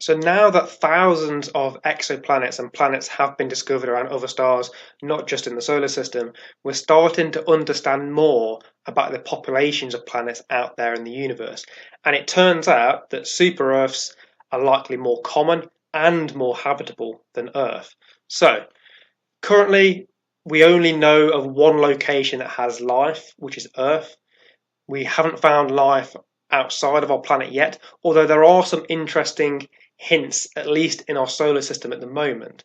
So now that thousands of exoplanets and planets have been discovered around other stars, not just in the solar system, we're starting to understand more about the populations of planets out there in the universe. And it turns out that super Earths are likely more common and more habitable than Earth. So currently, we only know of one location that has life, which is Earth. We haven't found life outside of our planet yet, although there are some interesting hints, at least in our solar system at the moment.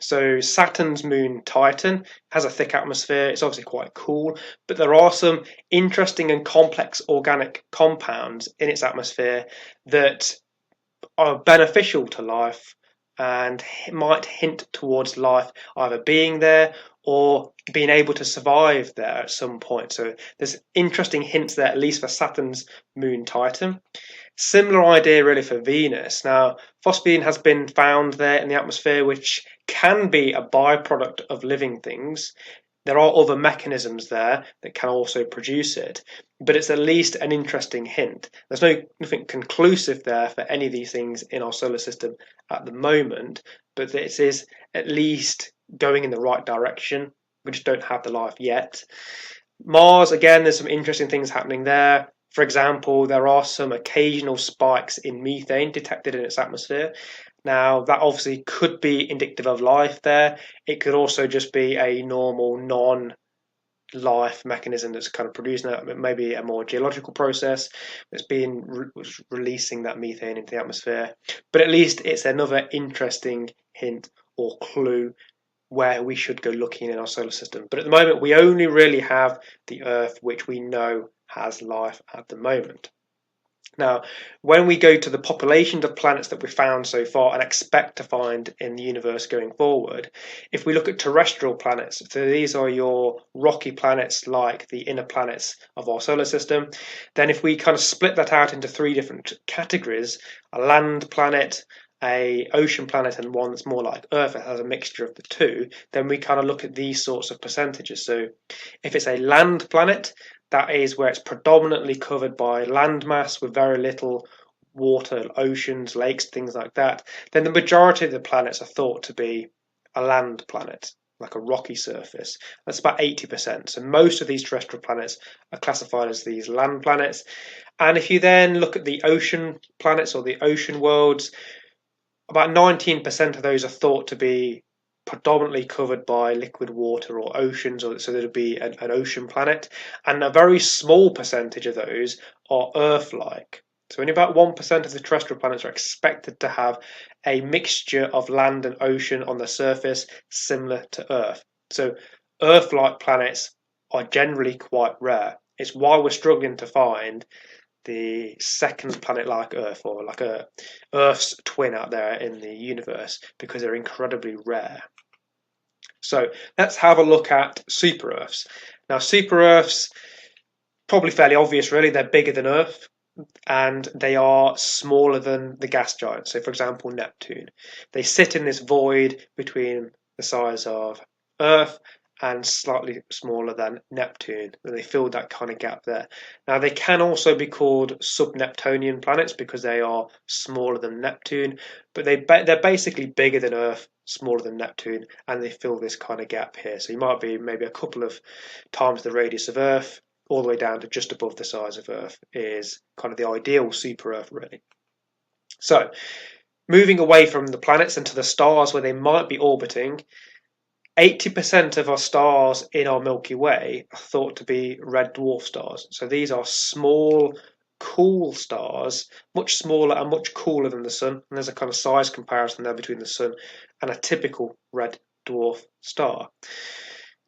So Saturn's moon Titan has a thick atmosphere. It's obviously quite cool, but there are some interesting and complex organic compounds in its atmosphere that are beneficial to life and might hint towards life either being there or being able to survive there at some point. So there's interesting hints there, at least for Saturn's moon Titan. Similar idea really for Venus. Now, phosphine has been found there in the atmosphere, which can be a byproduct of living things. There are other mechanisms there that can also produce it, but it's at least an interesting hint. There's nothing conclusive there for any of these things in our solar system at the moment, but this is at least going in the right direction. We just don't have the life yet. Mars, again, there's some interesting things happening there. For example, there are some occasional spikes in methane detected in its atmosphere. Now, that obviously could be indicative of life there. It could also just be a normal non-life mechanism that's kind of producing that, maybe a more geological process that's releasing that methane into the atmosphere. But at least it's another interesting hint or clue where we should go looking in our solar system. But at the moment, we only really have the Earth, which we know has life at the moment. Now, when we go to the populations of planets that we've found so far and expect to find in the universe going forward, if we look at terrestrial planets, so these are your rocky planets like the inner planets of our solar system, then if we kind of split that out into three different categories, a land planet, a ocean planet, and one that's more like Earth, that has a mixture of the two, then we kind of look at these sorts of percentages. So if it's a land planet, that is where it's predominantly covered by landmass with very little water, oceans, lakes, things like that, then the majority of the planets are thought to be a land planet, like a rocky surface. That's about 80%. So most of these terrestrial planets are classified as these land planets. And if you then look at the ocean planets or the ocean worlds, about 19% of those are thought to be predominantly covered by liquid water or oceans, or so there'd be an ocean planet, and a very small percentage of those are Earth-like. So only about 1% of the terrestrial planets are expected to have a mixture of land and ocean on the surface similar to Earth. So Earth-like planets are generally quite rare. It's why we're struggling to find the second planet like Earth, or like a Earth's twin out there in the universe, because they're incredibly rare. So let's have a look at super Earths. Now, super Earths, probably fairly obvious really, they're bigger than Earth and they are smaller than the gas giants. So for example, Neptune. They sit in this void between the size of Earth and slightly smaller than Neptune, and they fill that kind of gap there. Now, they can also be called sub-Neptunian planets because they are smaller than Neptune, but they're basically bigger than Earth, smaller than Neptune, and they fill this kind of gap here. So you might be maybe a couple of times the radius of Earth, all the way down to just above the size of Earth is kind of the ideal super Earth, really. So, moving away from the planets and to the stars where they might be orbiting, 80% of our stars in our Milky Way are thought to be red dwarf stars. So these are small, cool stars, much smaller and much cooler than the Sun. And there's a kind of size comparison there between the Sun and a typical red dwarf star.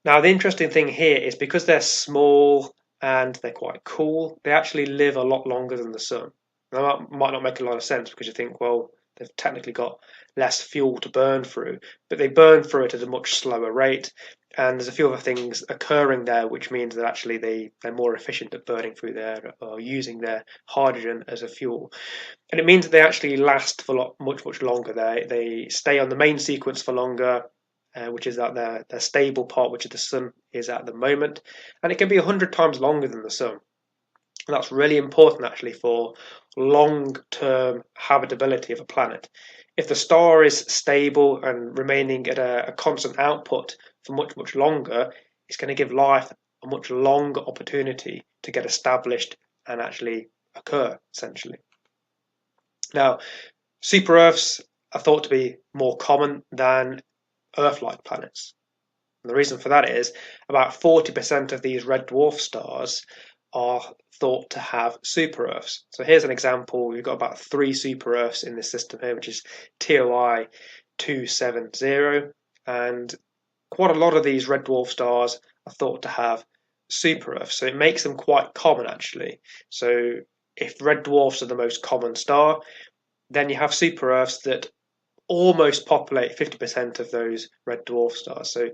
Now, the interesting thing here is because they're small and they're quite cool, they actually live a lot longer than the Sun. Now, that might not make a lot of sense because you think, well, they've technically got less fuel to burn through, but they burn through it at a much slower rate. And there's a few other things occurring there, which means that actually they're more efficient at burning through their or using their hydrogen as a fuel. And it means that they actually last for much longer. They stay on the main sequence for longer, which is at their stable part, which the Sun is at the moment. And it can be 100 times longer than the Sun. And that's really important actually for long-term habitability of a planet. If the star is stable and remaining at a constant output for much, much longer, it's going to give life a much longer opportunity to get established and actually occur, essentially. Now, super Earths are thought to be more common than Earth-like planets. And the reason for that is about 40% of these red dwarf stars are thought to have super Earths. So here's an example. We've got about 3 super Earths in this system here, which is TOI 270, and quite a lot of these red dwarf stars are thought to have super Earths. So it makes them quite common actually. So if red dwarfs are the most common star, then you have super Earths that almost populate 50% of those red dwarf stars. So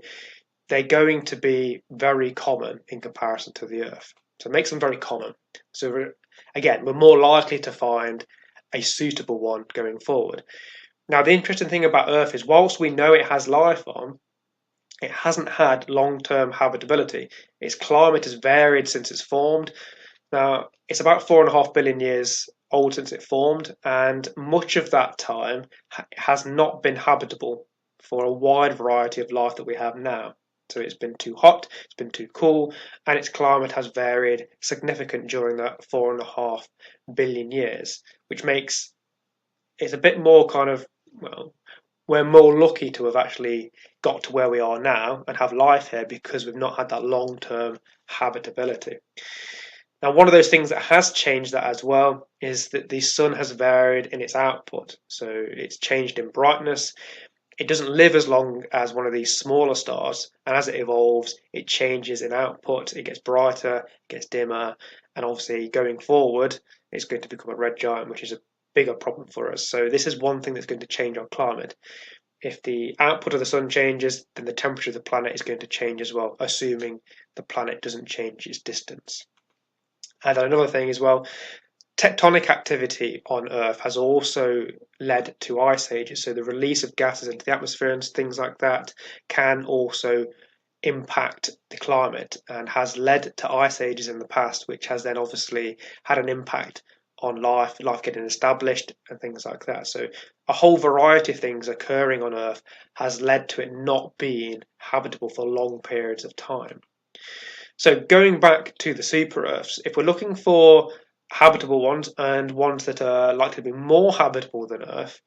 they're going to be very common in comparison to the Earth. So it makes them very common. So we're more likely to find a suitable one going forward. Now, the interesting thing about Earth is whilst we know it has life on, it hasn't had long-term habitability. Its climate has varied since it's formed. Now, it's about 4.5 billion years old since it formed, and much of that time has not been habitable for a wide variety of life that we have now. So it's been too hot, it's been too cool, and its climate has varied significantly during that 4.5 billion years, which makes it a bit more kind of, well, we're more lucky to have actually got to where we are now and have life here because we've not had that long-term habitability. Now, one of those things that has changed that as well is that the sun has varied in its output. So it's changed in brightness. It doesn't live as long as one of these smaller stars, and as it evolves, it changes in output. It gets brighter, it gets dimmer, and obviously going forward, it's going to become a red giant, which is a bigger problem for us. So this is one thing that's going to change our climate. If the output of the sun changes, then the temperature of the planet is going to change as well, assuming the planet doesn't change its distance. And another thing as well, tectonic activity on Earth has also led to ice ages. So the release of gases into the atmosphere and things like that can also impact the climate and has led to ice ages in the past, which has then obviously had an impact on life getting established and things like that. So a whole variety of things occurring on Earth has led to it not being habitable for long periods of time. So going back to the super Earths, if we're looking for habitable ones and ones that are likely to be more habitable than Earth,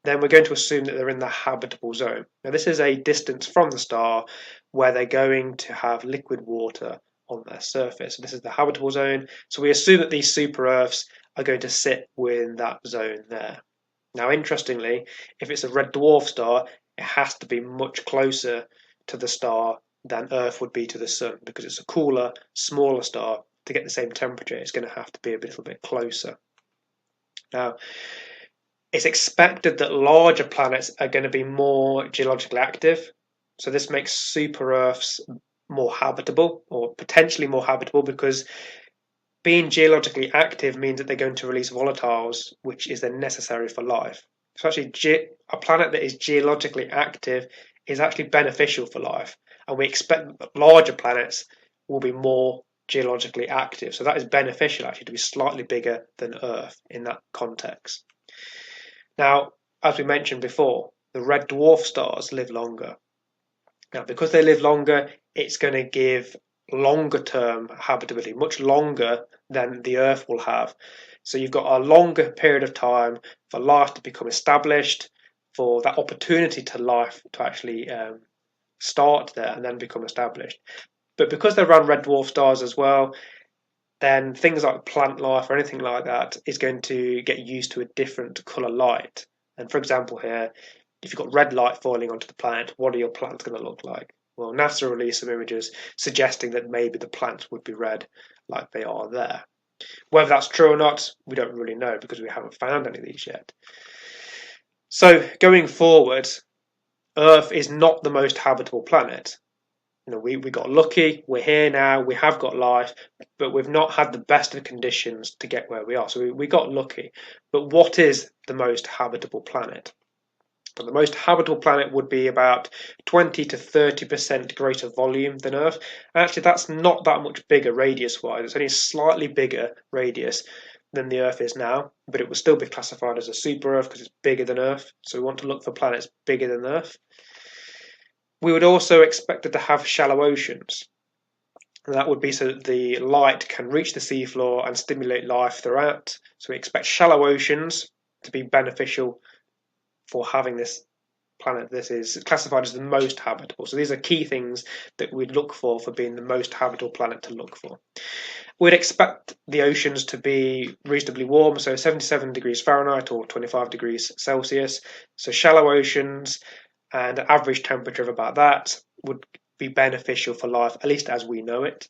then we're going to assume that they're in the habitable zone. Now, this is a distance from the star where they're going to have liquid water on their surface. So this is the habitable zone. So we assume that these super Earths are going to sit within that zone there. Now, interestingly, if it's a red dwarf star, it has to be much closer to the star than Earth would be to the sun because it's a cooler, smaller star. To get the same temperature, it's going to have to be a little bit closer. Now, it's expected that larger planets are going to be more geologically active. So this makes super Earths more habitable or potentially more habitable because being geologically active means that they're going to release volatiles, which is then necessary for life. So actually, a planet that is geologically active is actually beneficial for life, and we expect that larger planets will be more geologically active. So that is beneficial actually to be slightly bigger than Earth in that context. Now, as we mentioned before, the red dwarf stars live longer. Now, because they live longer, it's going to give longer term habitability, much longer than the Earth will have. So you've got a longer period of time for life to become established, for that opportunity to life to actually start there and then become established. But because they're around red dwarf stars as well, then things like plant life or anything like that is going to get used to a different colour light. And for example here, if you've got red light falling onto the planet, what are your plants going to look like? Well, NASA released some images suggesting that maybe the plants would be red like they are there. Whether that's true or not, we don't really know because we haven't found any of these yet. So going forward, Earth is not the most habitable planet. We got lucky, we're here now, we have got life, but we've not had the best of conditions to get where we are. So we got lucky. But what is the most habitable planet? But the most habitable planet would be about 20 to 30% greater volume than Earth. And actually, that's not that much bigger radius-wise. It's only a slightly bigger radius than the Earth is now, but it will still be classified as a super Earth because it's bigger than Earth. So we want to look for planets bigger than Earth. We would also expect it to have shallow oceans. And that would be so that the light can reach the seafloor and stimulate life throughout. So we expect shallow oceans to be beneficial for having this planet. This is classified as the most habitable. So these are key things that we'd look for being the most habitable planet to look for. We'd expect the oceans to be reasonably warm, so 77 degrees Fahrenheit or 25 degrees Celsius. So shallow oceans and an average temperature of about that would be beneficial for life, at least as we know it.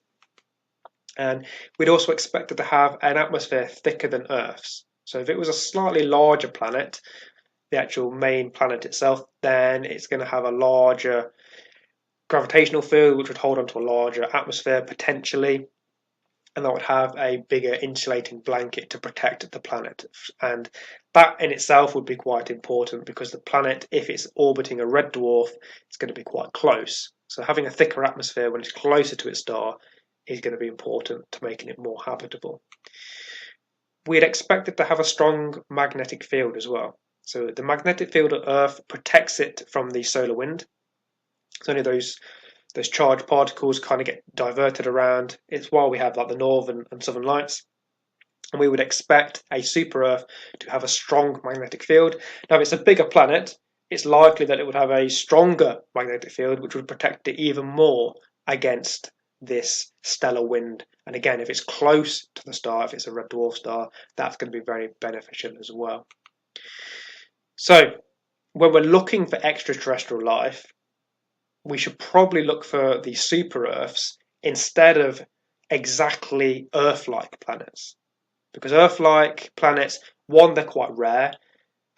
And we'd also expect it to have an atmosphere thicker than Earth's. So if it was a slightly larger planet, the actual main planet itself, then it's going to have a larger gravitational field, which would hold onto a larger atmosphere potentially, and that would have a bigger insulating blanket to protect the planet. And that in itself would be quite important because the planet, if it's orbiting a red dwarf, it's going to be quite close. So having a thicker atmosphere when it's closer to its star is going to be important to making it more habitable. We'd expect it to have a strong magnetic field as well. So the magnetic field of Earth protects it from the solar wind. So only those charged particles kind of get diverted around. It's why we have like the northern and southern lights. And we would expect a super Earth to have a strong magnetic field. Now, if it's a bigger planet, it's likely that it would have a stronger magnetic field, which would protect it even more against this stellar wind. And again, if it's close to the star, if it's a red dwarf star, that's going to be very beneficial as well. So, when we're looking for extraterrestrial life, we should probably look for the super Earths instead of exactly Earth-like planets. Because Earth-like planets, one, they're quite rare,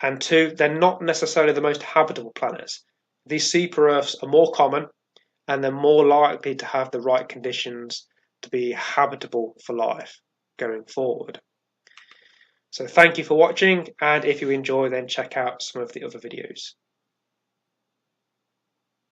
and two, they're not necessarily the most habitable planets. These super Earths are more common, and they're more likely to have the right conditions to be habitable for life going forward. So thank you for watching, and if you enjoy, then check out some of the other videos.